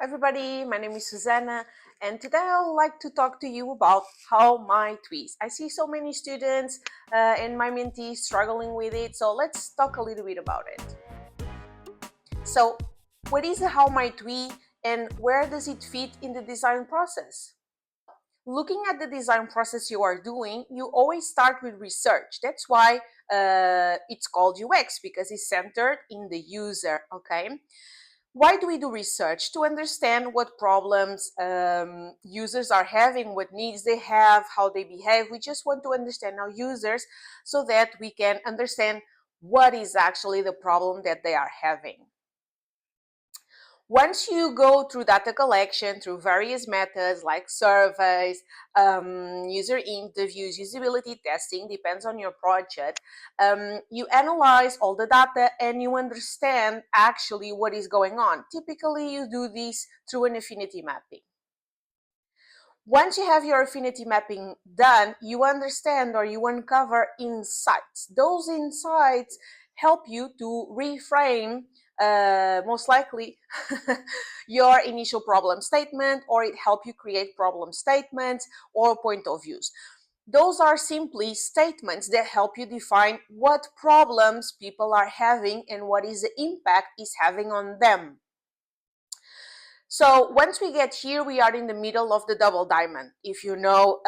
Everybody, my name is Susanna, and today I would like to talk to you about how my tweets. I see so many students and my mentees struggling with it, so let's talk a little bit about it. So, what is the how my tweet and where does it fit in the design process? Looking at the design process you are doing, you always start with research. That's why it's called UX, because it's centered in the user, okay? Why do we do research? To understand what problems users are having, what needs they have, how they behave. We just want to understand our users so that we can understand what is actually the problem that they are having. Once you go through data collection through various methods like surveys, user interviews, usability testing, depends on your project, you analyze all the data and you understand actually what is going on. Typically, you do this through an affinity mapping. Once you have your affinity mapping done, you understand or you uncover insights. Those insights help you to reframe, most likely, your initial problem statement, or it help you create problem statements or point of views. Those are simply statements that help you define what problems people are having and what is the impact is having on them. So once we get here, we are in the middle of the double diamond, if you know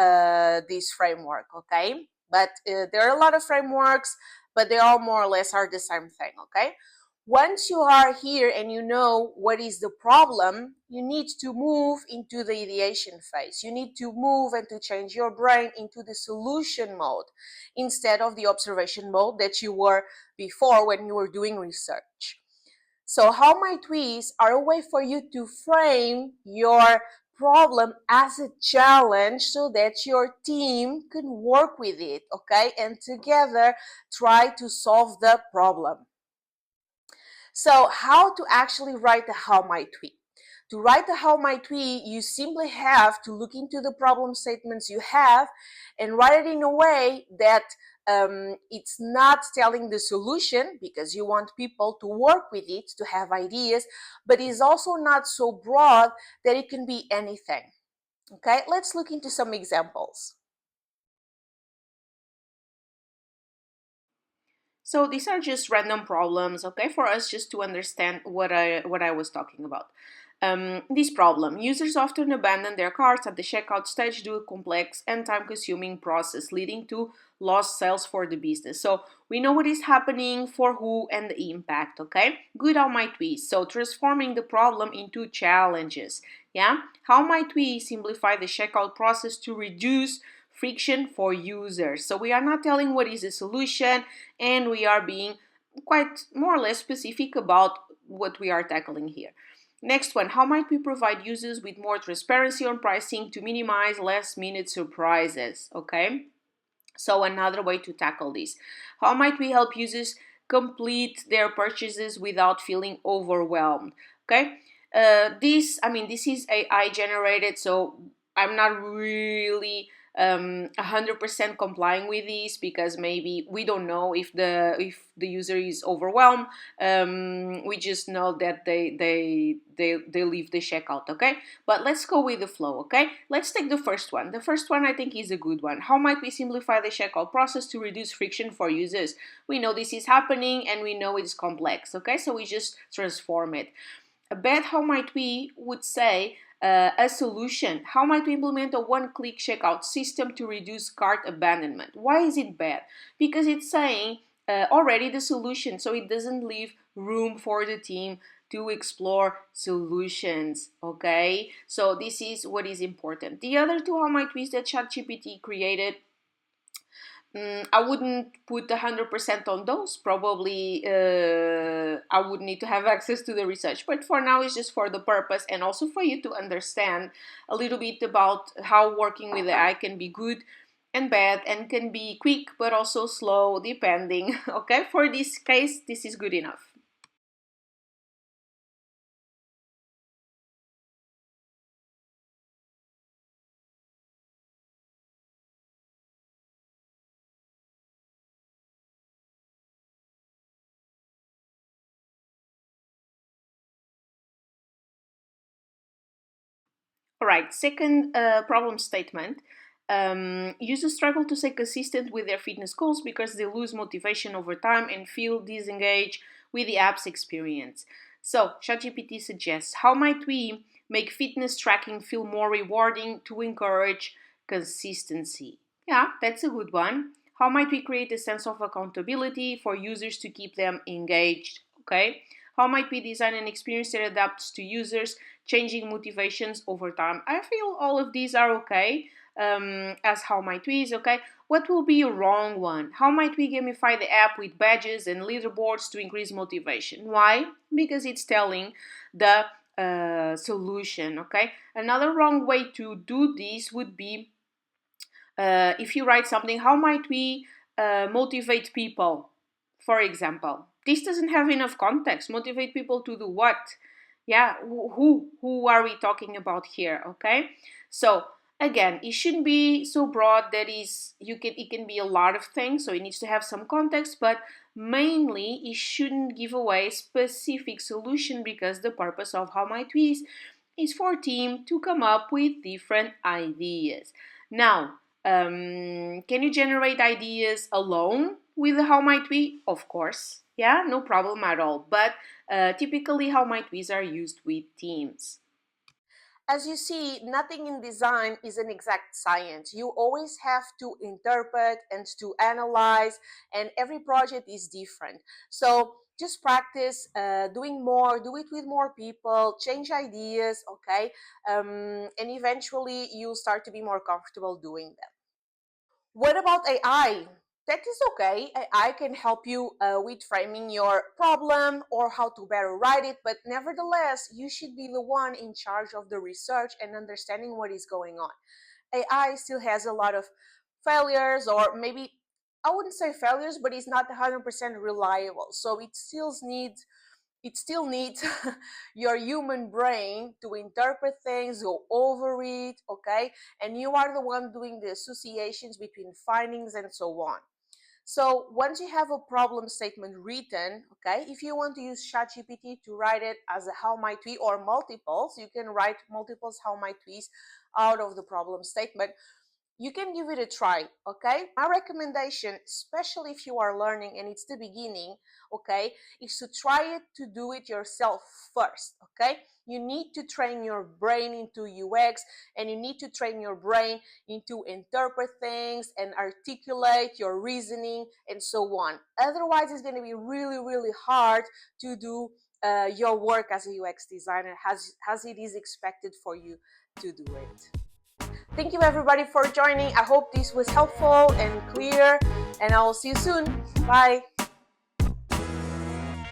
this framework, okay? But there are a lot of frameworks, but they all more or less are the same thing, okay? Once you are here and you know what is the problem, you need to move into the ideation phase. You need to move and to change your brain into the solution mode instead of the observation mode that you were before when you were doing research. So how my tweets are a way for you to frame your problem as a challenge so that your team can work with it, okay? And together try to solve the problem. So how to actually write the how my tweet? To write the how my tweet, you simply have to look into the problem statements you have and write it in a way that it's not telling the solution, because you want people to work with it, to have ideas, but it's also not so broad that it can be anything. Okay, let's look into some examples. So these are just random problems, okay, for us just to understand what I was talking about. This problem: users often abandon their carts at the checkout stage due to a complex and time-consuming process, leading to lost sales for the business. So we know what is happening, for who, and the impact. Okay, good. How might we? So transforming the problem into challenges. Yeah, how might we simplify the checkout process to reduce friction for users? So we are not telling what is the solution, and we are being quite more or less specific about what we are tackling here. Next one: how might we provide users with more transparency on pricing to minimize last minute surprises? Okay, so another way to tackle this: how might we help users complete their purchases without feeling overwhelmed? Okay, this is AI generated, so I'm not really 100% complying with these, because maybe we don't know if the user is overwhelmed. We just know that they leave the checkout. Okay, but let's go with the flow. Okay, let's take the first one. The first one I think is a good one. How might we simplify the checkout process to reduce friction for users? We know this is happening and we know it's complex. Okay, so we just transform it. A bad how might we would say, a solution: how might we implement a one-click checkout system to reduce cart abandonment? Why is it bad? Because it's saying already the solution, so it doesn't leave room for the team to explore solutions. Okay, so this is what is important. The other two how might we is that ChatGPT created. I wouldn't put 100% on those. Probably I would need to have access to the research. But for now, it's just for the purpose and also for you to understand a little bit about how working with AI can be good and bad, and can be quick but also slow depending. Okay, for this case, this is good enough. All right, second problem statement. Users struggle to stay consistent with their fitness goals because they lose motivation over time and feel disengaged with the app's experience. So, ChatGPT suggests how might we make fitness tracking feel more rewarding to encourage consistency? Yeah, that's a good one. How might we create a sense of accountability for users to keep them engaged? Okay. How might we design an experience that adapts to users' changing motivations over time? I feel all of these are okay. As how might we is okay. What will be a wrong one? How might we gamify the app with badges and leaderboards to increase motivation? Why? Because it's telling the solution. Okay. Another wrong way to do this would be if you write something, how might we motivate people, for example? This doesn't have enough context. Motivate people to do what? Yeah, who are we talking about here? Okay, so again, it shouldn't be so broad that is you can it can be a lot of things, so it needs to have some context, but mainly it shouldn't give away a specific solution because the purpose of how might we is for team to come up with different ideas. Now, can you generate ideas alone with how might we? Of course, yeah, no problem at all. But typically, how might we's are used with teams. As you see, nothing in design is an exact science. You always have to interpret and to analyze, and every project is different. So just practice doing more, do it with more people, change ideas, okay? And eventually you'll start to be more comfortable doing them. What about AI? That is okay. AI can help you with framing your problem or how to better write it, but nevertheless, you should be the one in charge of the research and understanding what is going on. AI still has a lot of failures, or maybe I wouldn't say failures, but it's not 100% reliable. So it still needs your human brain to interpret things, go over it, okay? And you are the one doing the associations between findings and so on. So once you have a problem statement written, okay, if you want to use ChatGPT to write it as a how might we or multiples, you can write multiples how might we's out of the problem statement. You can give it a try, okay? My recommendation, especially if you are learning and it's the beginning, okay, is to try it to do it yourself first, okay? You need to train your brain into UX, and you need to train your brain into interpret things and articulate your reasoning and so on. Otherwise, it's going to be really, really hard to do your work as a UX designer as it is expected for you to do it. Thank you everybody for joining. I hope this was helpful and clear, and I will see you soon. Bye.